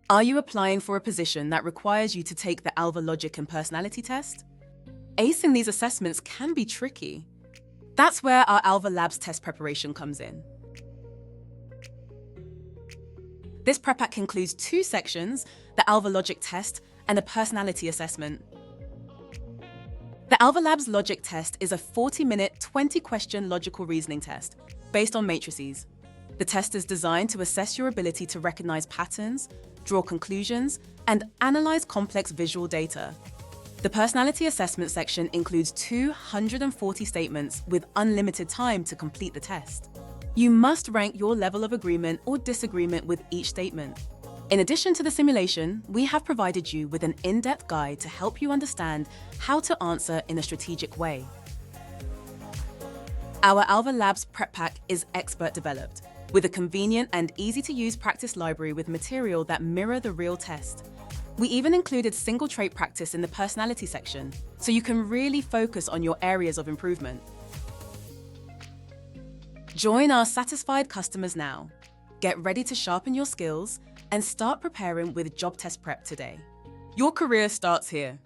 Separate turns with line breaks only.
Are you applying for a position that requires you to take the Alva logic and personality test? Acing these assessments can be tricky. That's where our Alva Labs test preparation comes in. This prep pack includes 2 sections, the Alva logic test and a personality assessment. The Alva Labs logic test is a 40-minute, 20-question logical reasoning test based on matrices. The test is designed to assess your ability to recognize patterns, draw conclusions, and analyze complex visual data. The personality assessment section includes 240 statements with unlimited time to complete the test. You must rank your level of agreement or disagreement with each statement. In addition to the simulation, we have provided you with an in-depth guide to help you understand how to answer in a strategic way. Our Alva Labs Prep Pack is expert developed, with a convenient and easy-to-use practice library with material that mirror the real test. We even included single trait practice in the personality section, so you can really focus on your areas of improvement. Join our satisfied customers now. Get ready to sharpen your skills and start preparing with Jobtestprep today. Your career starts here.